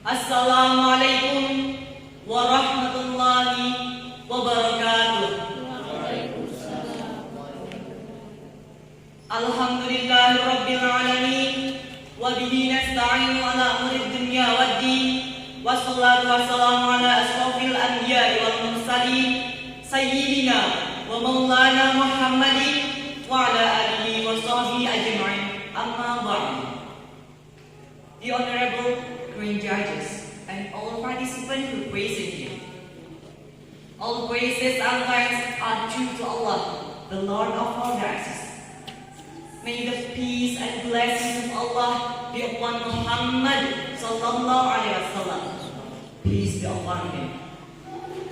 Assalamualaikum warahmatullahi wabarakatuh. Alhamdulillahi rabbil alamin wa bihi nasta'inu ala umuri dunya waddin wassalatu wassalamu ala asrofil anbiya'i wal mursalin sayyidina wa maulana Muhammadin wa ala alihi wa sahbihi ajma'in. Amma ba'du. The Honorable Grand Judges and all participants who praise Him. All praises and thanks are due to Allah, the Lord of all races. May the peace and blessings of Allah be upon Muhammad sallallahu alaihi wasallam. Peace be upon him,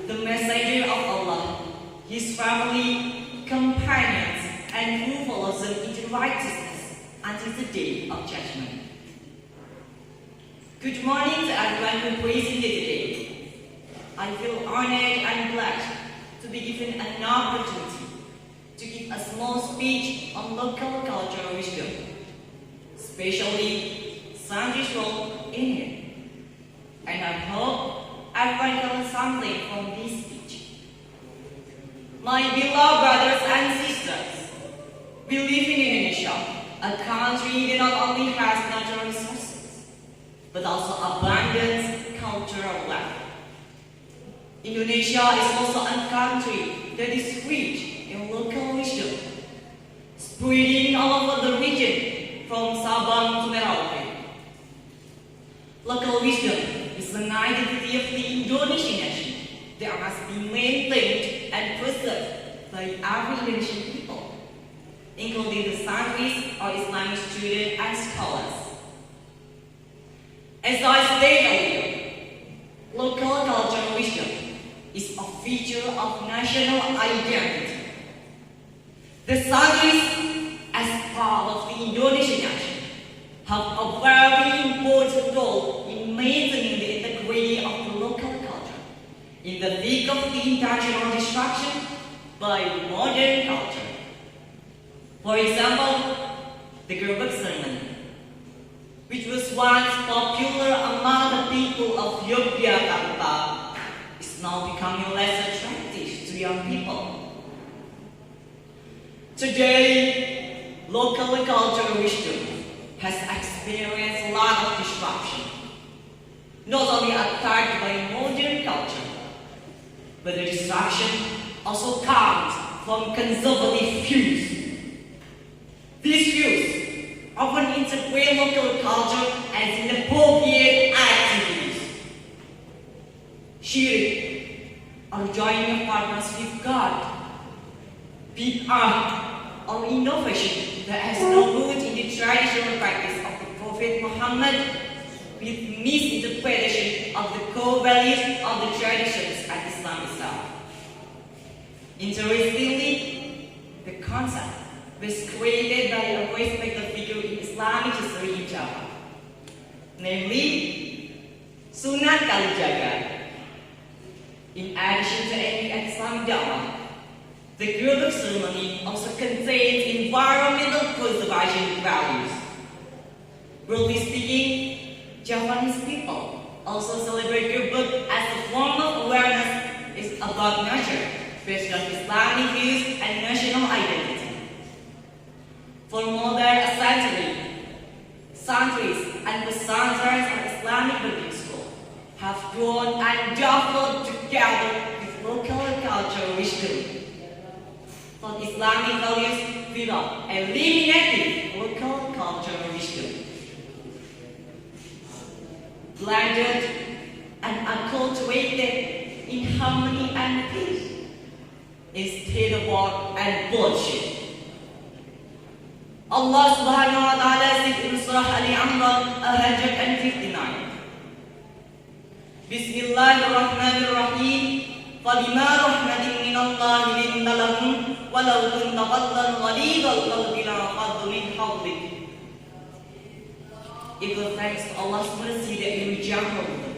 the messenger of Allah, his family, companions, and who follows them into righteousness until the day of judgment. Good morning to everyone who praising me today. I feel honored and blessed to be given an opportunity to give a small speech on local cultural wisdom, especially Sunday's role in it. And I hope everyone can learn something from this speech. My beloved brothers and sisters, we live in Indonesia, a country that not only has natural resources, but also abundant cultural wealth. Indonesia is also a country that is rich in local wisdom, spreading all over the region from Sabang to Merauke. Local wisdom is an identity of the Indonesian nation that must be maintained and preserved by every Indonesian people, including the santris or Islamic students and scholars. As I stated earlier, local cultural wisdom is a feature of national identity. The santris, as part of the Indonesian nation, have a very important role in maintaining the integrity of the local culture in the wake of the intentional destruction by modern culture. For example, the Gerbek ceremony, which was once popular among the people of Yogyakarta, is now becoming less attractive to young people. Today, local cultural wisdom has experienced a lot of disruption, not only attacked by modern culture, but the destruction also comes from conservative views. These views often interpret local culture as inappropriate activities, shirk, or joining partners with God, bid'ah, or innovation that has no root in the traditional practice of the Prophet Muhammad, with misinterpretation of the core values of the traditions and Islam itself. Interestingly, the concept was created by a respected figure in Islamic history in Java, namely Sunan Kalijaga. In addition to any Islamic dawah, the Gerbek ceremony also contains environmental preservation values. Broadly speaking, Javanese people also celebrate Gerbek as a form of awareness about nature based on Islamic views and national identity. For more than a century, santris and pesantren of Islamic boarding school have grown and developed together with local cultural wisdom. For Islamic values without eliminating local cultural wisdom, blended and acculturated in harmony and peace, instead of war and bullshit. Allah subhanahu wa ta'ala said in Surah Al-Imran 159, Bismillahirrahmanirrahim, فَبِمَا رَحْمَةٍ مِّنَ اللَّهِ لِنْتَ لَهُمْ وَلَوْ كُنْتَ فَظًّا غَلِيظَ الْقَلْبِ لَانفَضُّوا مِنْ حَوْلِكَ. It was thanks to Allah's mercy that you rejected them.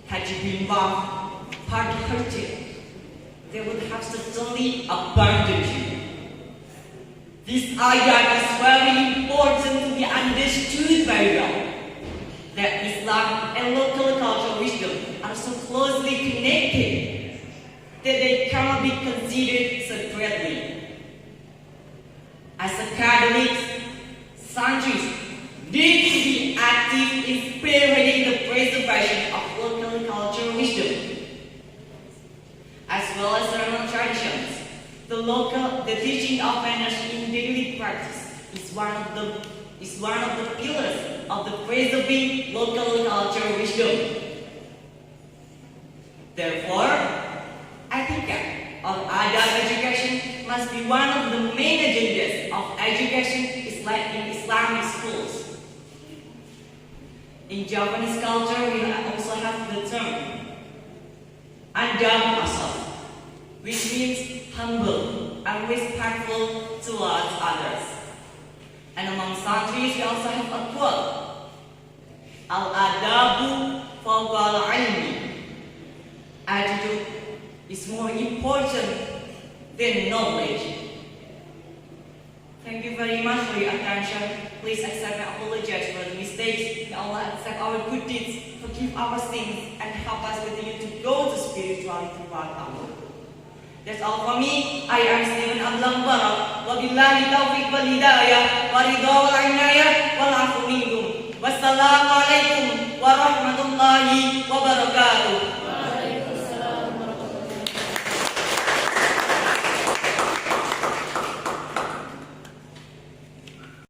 Had you been rough, hard-hearted, they would have certainly abandoned you. This ayat is very important to be understood very well. that Islam and local cultural wisdom are so closely connected that they cannot be considered separately. As academics, scientists need to be active in spearheading the preservation of local cultural wisdom, as well as ceremonial traditions. The teaching of manners in daily practice is one of the pillars of the preserving local cultural wisdom. Therefore, etika or adab education must be one of the main agendas of education in Islamic schools. In Japanese culture, we also have the term adab asal, which means humble and respectful towards others. And among santris, we also have a quote, al-adabu fawqa al-ilmi. Attitude is more important than knowledge. Thank you very much for your attention. Please accept and apologize for the mistakes. May Allah accept our good deeds, forgive our sins, and help us continue to go to spirituality toward Allah. That's all for me. I am Stefen Abdillah Mubarok. Wabillahi taufiq wal hidayah, wa ridha wal inayah, wal afu minkum. Wassalamualaikum warahmatullahi wabarakatuh.